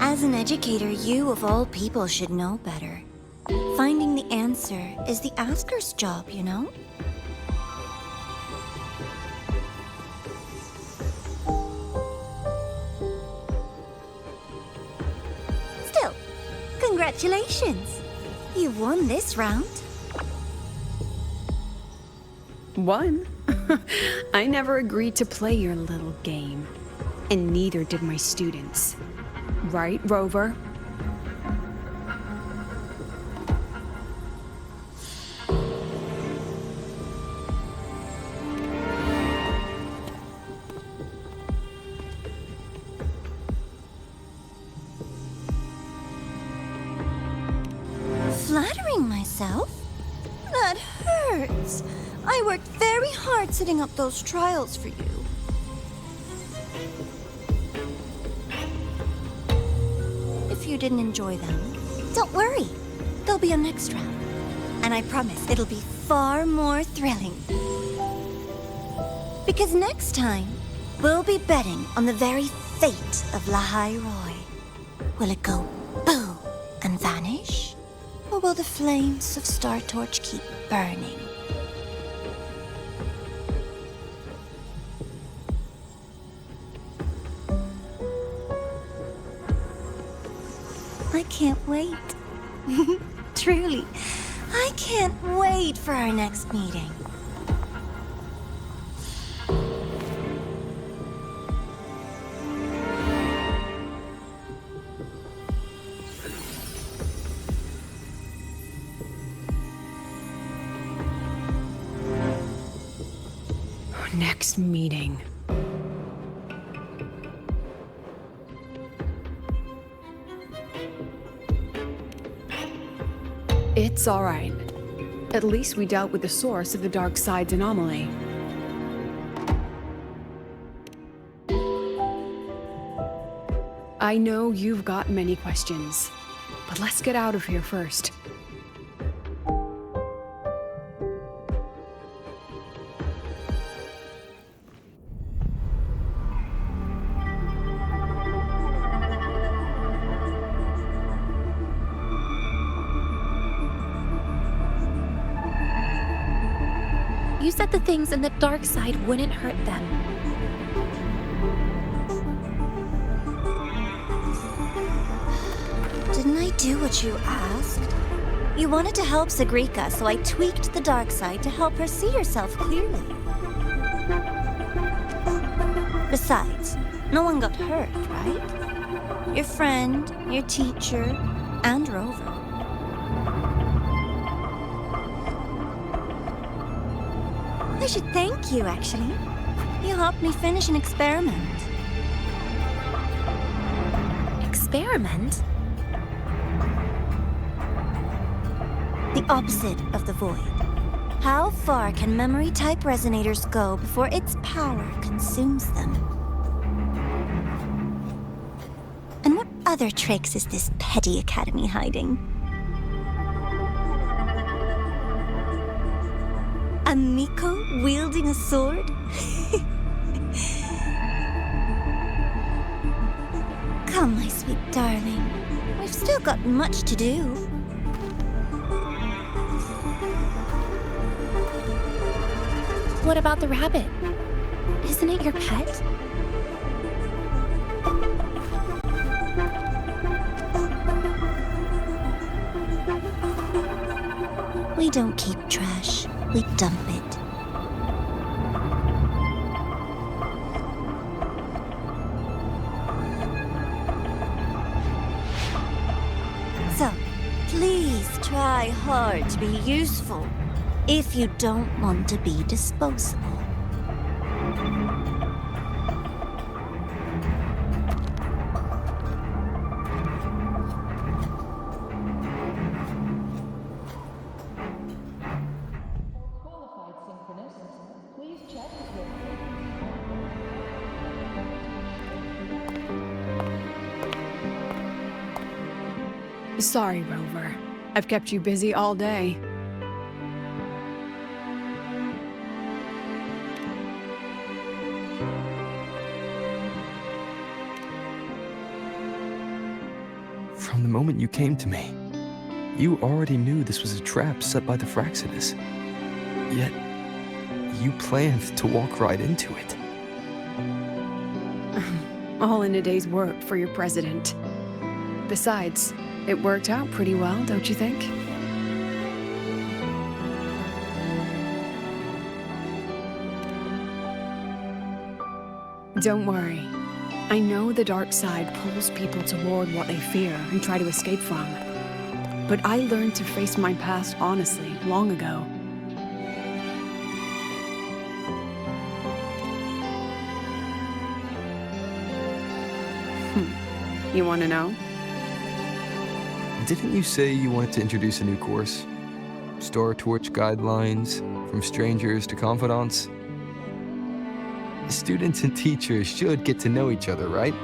As an educator, you of all people should know better. Finding the answer is the asker's job, you know? Still, congratulations. You've won this round. Won? I never agreed to play your little game. And neither did my students. Right, Rover? Flattering myself? That hurts. I worked very hard setting up those trials for you. If you didn't enjoy them, don't worry. There'll be a next round. And I promise it'll be far more thrilling. Because next time, we'll be betting on the very fate of La Highroy. Will it go boo and vanish? Or will the flames of Star Torch keep burning? I can't wait. Truly, I can't wait for our next meeting. Next meeting. It's all right. At least we dealt with the source of the dark side's anomaly. I know you've got many questions, but let's get out of here first. You said the things in the dark side wouldn't hurt them. Didn't I do what you asked? You wanted to help Sagrika, so I tweaked the dark side to help her see herself clearly. Besides, no one got hurt, right? Your friend, your teacher, and Rover. I should thank you, actually. You helped me finish an experiment. Experiment? The opposite of the void. How far can memory-type resonators go before its power consumes them? And what other tricks is this petty academy hiding? A Miko wielding a sword? Come, my sweet darling. We've still got much to do. What about the rabbit? Isn't it your pet? We don't keep trash. We dump it. So, please try hard to be useful if you don't want to be disposable. Sorry, Rover. I've kept you busy all day. From the moment you came to me, you already knew this was a trap set by the Fraxidus. Yet, you planned to walk right into it. All in a day's work for your president. Besides, it worked out pretty well, don't you think? Don't worry. I know the dark side pulls people toward what they fear and try to escape from. But I learned to face my past honestly long ago. You want to know? Didn't you say you wanted to introduce a new course? Star Torch guidelines, from strangers to confidants? Students and teachers should get to know each other, right?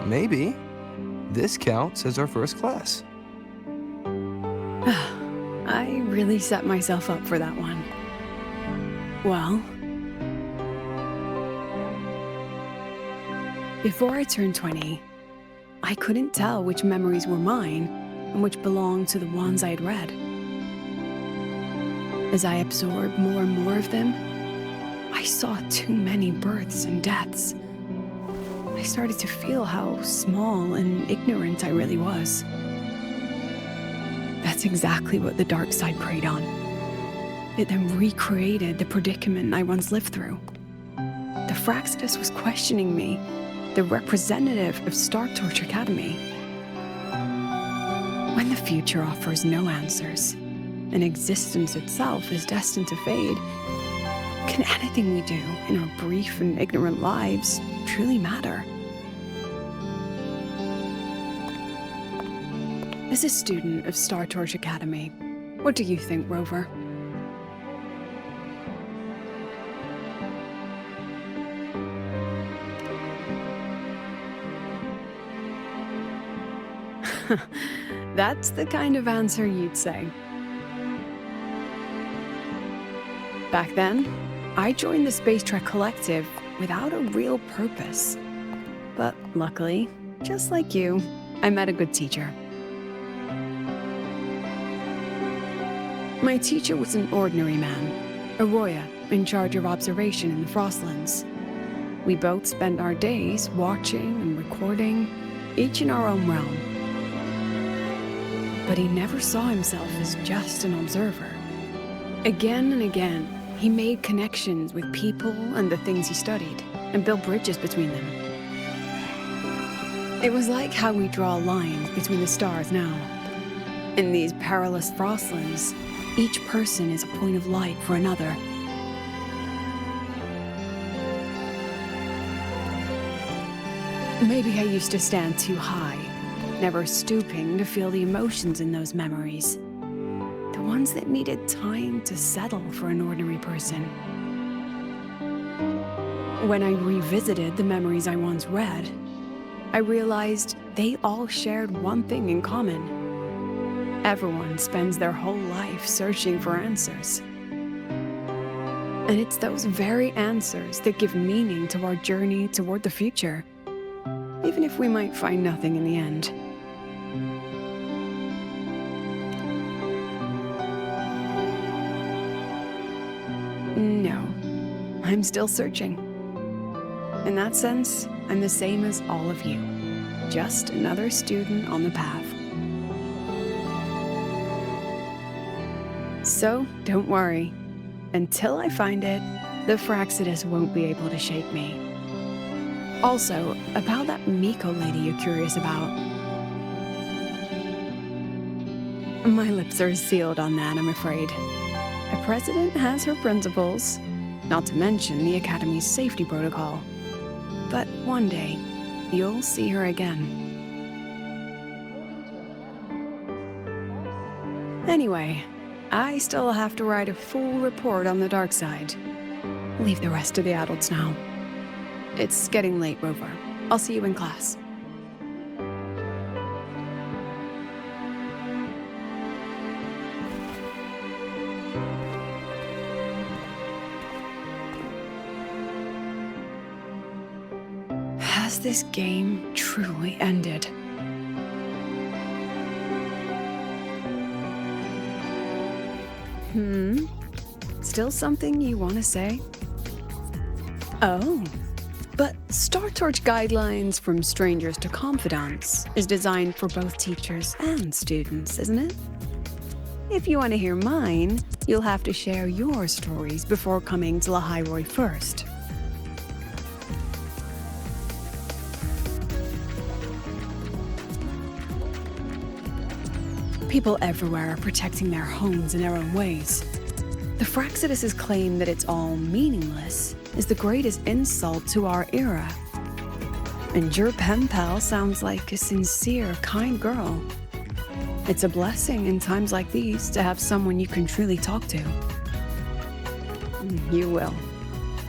Maybe this counts as our first class. I really set myself up for that one. Well, before I turned 20, I couldn't tell which memories were mine and which belonged to the ones I had read. As I absorbed more and more of them, I saw too many births and deaths. I started to feel how small and ignorant I really was. That's exactly what the dark side preyed on. It then recreated the predicament I once lived through. The Fraxidus was questioning me, the representative of Star Torch Academy. When the future offers no answers, and existence itself is destined to fade, can anything we do in our brief and ignorant lives truly matter? As a student of Star Torch Academy, What do you think, Rover? That's the kind of answer you'd say. Back then, I joined the Space Trek Collective without a real purpose. But luckily, just like you, I met a good teacher. My teacher was an ordinary man, a Roya in charge of observation in the Frostlands. We both spent our days watching and recording, each in our own realm. But he never saw himself as just an observer. Again and again, he made connections with people and the things he studied, and built bridges between them. It was like how we draw lines between the stars now. In these perilous Frostlands, each person is a point of light for another. Maybe I used to stand too high, never stooping to feel the emotions in those memories. The ones that needed time to settle for an ordinary person. When I revisited the memories I once read, I realized they all shared one thing in common. Everyone spends their whole life searching for answers. And it's those very answers that give meaning to our journey toward the future, even if we might find nothing in the end. No, I'm still searching. In that sense, I'm the same as all of you, just another student on the path. So, don't worry. Until I find it, the Fraxidus won't be able to shake me. Also, about that Miko lady you're curious about. My lips are sealed on that, I'm afraid. A president has her principles, not to mention the Academy's safety protocol. But one day, you'll see her again. Anyway, I still have to write a full report on the dark side. Leave the rest to the adults now. It's getting late, Rover. I'll see you in class. Has this game truly ended? Still something you want to say? Oh, but Star Torch Guidelines from Strangers to Confidants is designed for both teachers and students, isn't it? If you want to hear mine, you'll have to share your stories before coming to Lahairoi first. People everywhere are protecting their homes in their own ways. The Fraxidus' claim that it's all meaningless is the greatest insult to our era. And your pen pal sounds like a sincere, kind girl. It's a blessing in times like these to have someone you can truly talk to. You will.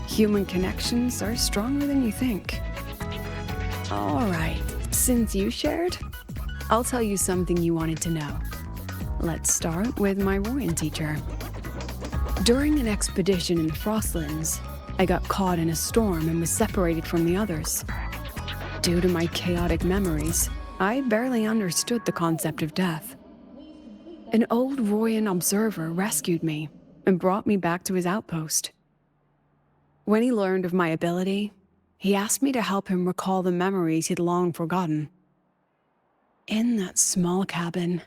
Human connections are stronger than you think. All right, since you shared, I'll tell you something you wanted to know. Let's start with my Royan teacher. During an expedition in the Frostlands, I got caught in a storm and was separated from the others. Due to my chaotic memories, I barely understood the concept of death. An old Royan observer rescued me and brought me back to his outpost. When he learned of my ability, he asked me to help him recall the memories he'd long forgotten. In that small cabin,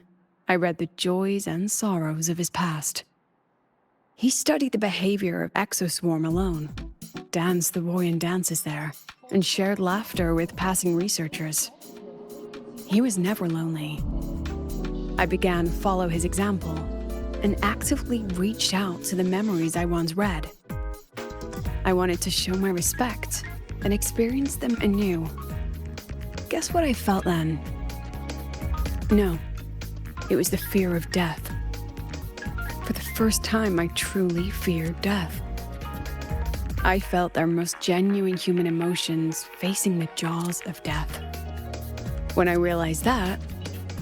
I read the joys and sorrows of his past. He studied the behavior of Exoswarm alone, danced the Royan dances there, and shared laughter with passing researchers. He was never lonely. I began to follow his example and actively reached out to the memories I once read. I wanted to show my respect and experience them anew. Guess what I felt then? No, it was the fear of death. first time I truly feared death. I felt their most genuine human emotions facing the jaws of death. When I realized that,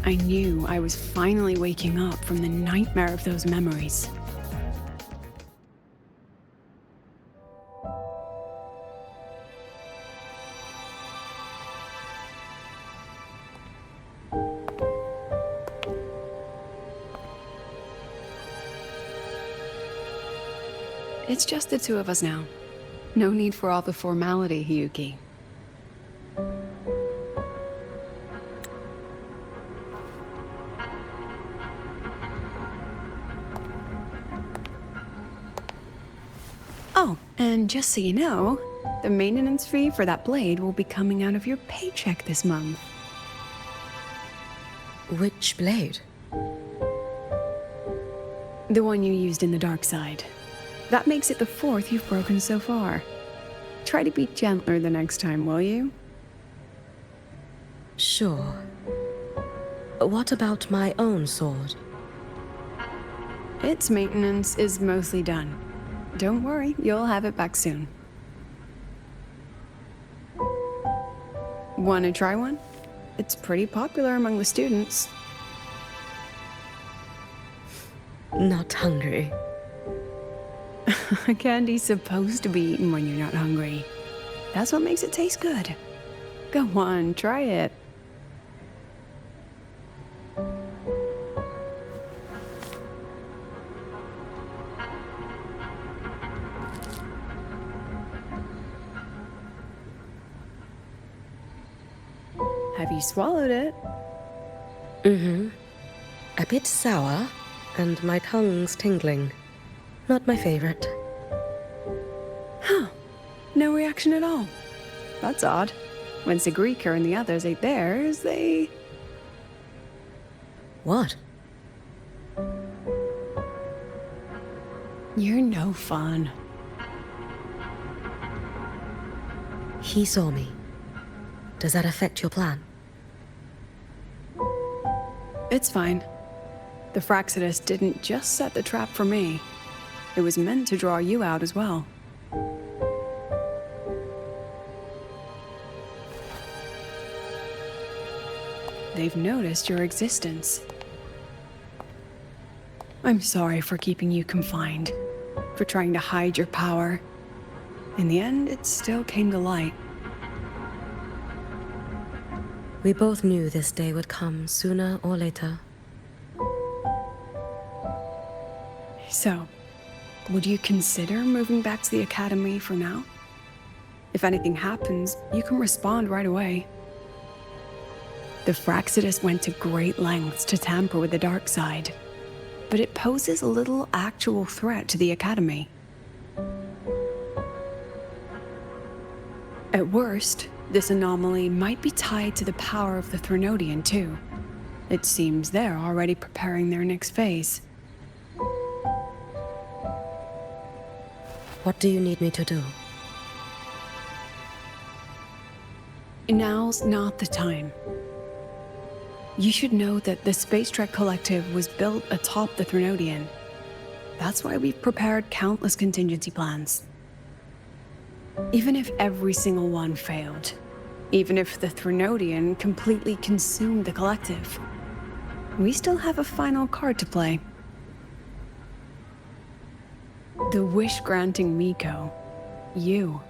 I knew I was finally waking up from the nightmare of those memories. It's just the two of us now. No need for all the formality, Hiyuki. Oh, and just so you know, the maintenance fee for that blade will be coming out of your paycheck this month. Which blade? The one you used in the dark side. That makes it the 4th you've broken so far. Try to be gentler the next time, will you? Sure. What about my own sword? Its maintenance is mostly done. Don't worry, you'll have it back soon. Want to try one? It's pretty popular among the students. Not hungry. Candy's supposed to be eaten when you're not hungry. That's what makes it taste good. Go on, try it. Have you swallowed it? Mm-hmm. A bit sour, and my tongue's tingling. Not my favorite. Huh. No reaction at all. That's odd. When Sigrika and the others ate theirs, they... What? You're no fun. He saw me. Does that affect your plan? It's fine. The Fraxidus didn't just set the trap for me. It was meant to draw you out as well. They've noticed your existence. I'm sorry for keeping you confined, for trying to hide your power. In the end, it still came to light. We both knew this day would come sooner or later. So, would you consider moving back to the academy for now? If anything happens, you can respond right away. The Fraxidus went to great lengths to tamper with the dark side, but it poses a little actual threat to the academy. At worst, this anomaly might be tied to the power of the Threnodian too. It seems they're already preparing their next phase. What do you need me to do? Now's not the time. You should know that the Space Trek Collective was built atop the Threnodian. That's why we've prepared countless contingency plans. Even if every single one failed, even if the Threnodian completely consumed the Collective, we still have a final card to play. The wish-granting Miko. You.